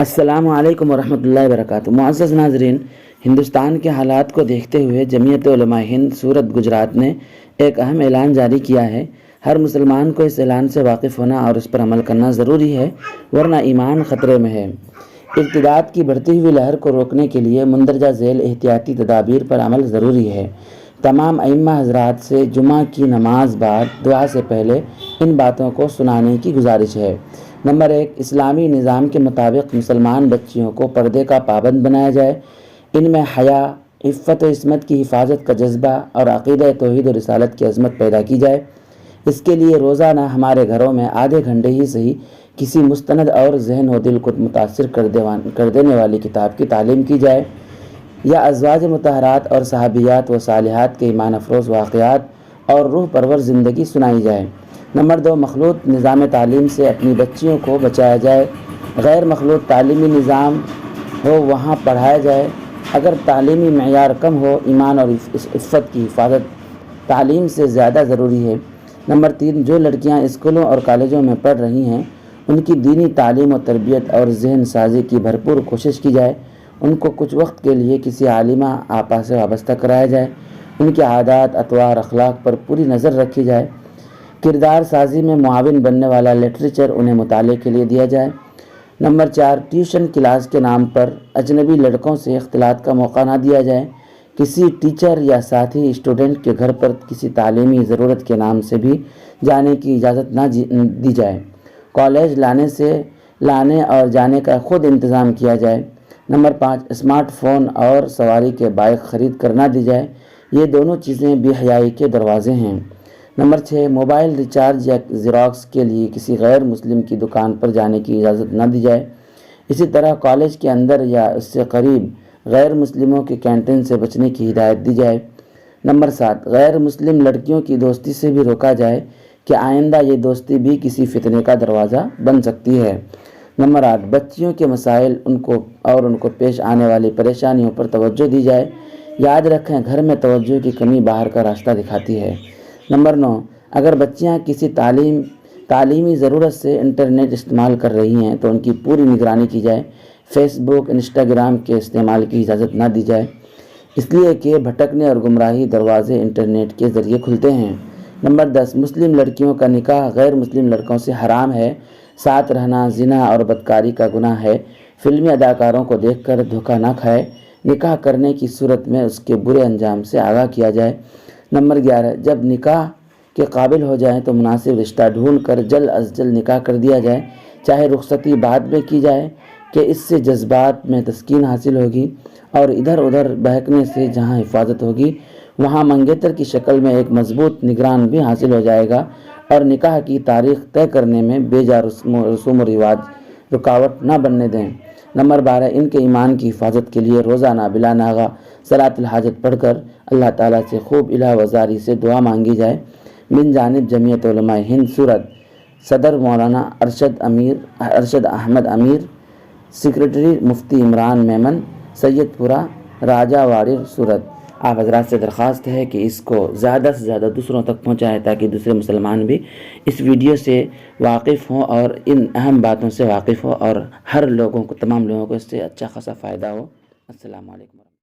السلام علیکم ورحمۃ اللہ وبرکاتہ۔ معزز ناظرین، ہندوستان کے حالات کو دیکھتے ہوئے جمعیت علماء ہند سورت گجرات نے ایک اہم اعلان جاری کیا ہے۔ ہر مسلمان کو اس اعلان سے واقف ہونا اور اس پر عمل کرنا ضروری ہے، ورنہ ایمان خطرے میں ہے۔ ارتداد کی بڑھتی ہوئی لہر کو روکنے کے لیے مندرجہ ذیل احتیاطی تدابیر پر عمل ضروری ہے۔ تمام ائمہ حضرات سے جمعہ کی نماز بعد دعا سے پہلے ان باتوں کو سنانے کی گزارش ہے۔ نمبر 1، اسلامی نظام کے مطابق مسلمان بچیوں کو پردے کا پابند بنایا جائے۔ ان میں حیا، عفت و عصمت کی حفاظت کا جذبہ اور عقیدہ توحید و رسالت کی عظمت پیدا کی جائے۔ اس کے لیے روزانہ ہمارے گھروں میں آدھے گھنٹے ہی صحیح کسی مستند اور ذہن و دل کو متاثر کر دینے والی کتاب کی تعلیم کی جائے، یا ازواج مطہرات اور صحابیات و صالحات کے ایمان افروز واقعات اور روح پرور زندگی سنائی جائے۔ نمبر 2، مخلوط نظام تعلیم سے اپنی بچیوں کو بچایا جائے۔ غیر مخلوط تعلیمی نظام ہو وہاں پڑھایا جائے۔ اگر تعلیمی معیار کم ہو، ایمان اور عفت کی حفاظت تعلیم سے زیادہ ضروری ہے۔ نمبر 3، جو لڑکیاں اسکولوں اور کالجوں میں پڑھ رہی ہیں ان کی دینی تعلیم و تربیت اور ذہن سازی کی بھرپور کوشش کی جائے۔ ان کو کچھ وقت کے لیے کسی عالمہ آپا سے وابستہ کرایا جائے۔ ان کے عادات، اطوار، اخلاق پر پوری نظر رکھی جائے۔ کردار سازی میں معاون بننے والا لٹریچر انہیں مطالعے کے لیے دیا جائے۔ نمبر 4، ٹیوشن کلاس کے نام پر اجنبی لڑکوں سے اختلاط کا موقع نہ دیا جائے۔ کسی ٹیچر یا ساتھی اسٹوڈنٹ کے گھر پر کسی تعلیمی ضرورت کے نام سے بھی جانے کی اجازت نہ دی جائے۔ کالج لانے اور جانے کا خود انتظام کیا جائے۔ نمبر 5، اسمارٹ فون اور سواری کے بائک خرید کر نہ دی جائے۔ یہ دونوں چیزیں بے حیائی کے دروازے ہیں۔ نمبر 6، موبائل ریچارج یا زیروکس کے لیے کسی غیر مسلم کی دکان پر جانے کی اجازت نہ دی جائے۔ اسی طرح کالج کے اندر یا اس سے قریب غیر مسلموں کے کینٹین سے بچنے کی ہدایت دی جائے۔ نمبر 7، غیر مسلم لڑکیوں کی دوستی سے بھی روکا جائے کہ آئندہ یہ دوستی بھی کسی فتنے کا دروازہ بن سکتی ہے۔ نمبر 8، بچیوں کے مسائل ان کو پیش آنے والی پریشانیوں پر توجہ دی جائے۔ یاد رکھیں، گھر میں توجہ کی کمی باہر کا راستہ دکھاتی ہے۔ نمبر 9، اگر بچیاں کسی تعلیمی ضرورت سے انٹرنیٹ استعمال کر رہی ہیں تو ان کی پوری نگرانی کی جائے۔ فیس بک، انسٹاگرام کے استعمال کی اجازت نہ دی جائے، اس لیے کہ بھٹکنے اور گمراہی دروازے انٹرنیٹ کے ذریعے کھلتے ہیں۔ نمبر 10، مسلم لڑکیوں کا نکاح غیر مسلم لڑکوں سے حرام ہے۔ ساتھ رہنا زنا اور بدکاری کا گناہ ہے۔ فلمی اداکاروں کو دیکھ کر دھوکہ نہ کھائے۔ نکاح کرنے کی صورت میں اس کے برے انجام سے آگاہ کیا جائے۔ نمبر 11، جب نکاح کے قابل ہو جائیں تو مناسب رشتہ ڈھونڈ کر جلد از جلد نکاح کر دیا جائے، چاہے رخصتی بعد میں کی جائے، کہ اس سے جذبات میں تسکین حاصل ہوگی اور ادھر ادھر بہکنے سے جہاں حفاظت ہوگی وہاں منگیتر کی شکل میں ایک مضبوط نگران بھی حاصل ہو جائے گا، اور نکاح کی تاریخ طے کرنے میں بے جا رسوم و رواج رکاوٹ نہ بننے دیں۔ نمبر 12، ان کے ایمان کی حفاظت کے لیے روزانہ بلا ناغہ صلاۃ الحاجت پڑھ کر اللہ تعالیٰ سے خوب الہ وزاری سے دعا مانگی جائے۔ من جانب جمعیت علماء ہند سورت، صدر مولانا ارشد احمد امیر، سیکریٹری مفتی عمران میمن، سید پورہ، راجہ واریر سورت۔ آپ حضرات سے درخواست ہے کہ اس کو زیادہ سے زیادہ دوسروں تک پہنچائیں تاکہ دوسرے مسلمان بھی اس ویڈیو سے واقف ہوں اور ان اہم باتوں سے واقف ہوں، اور ہر تمام لوگوں کو اس سے اچھا خاصا فائدہ ہو۔ السلام علیکم۔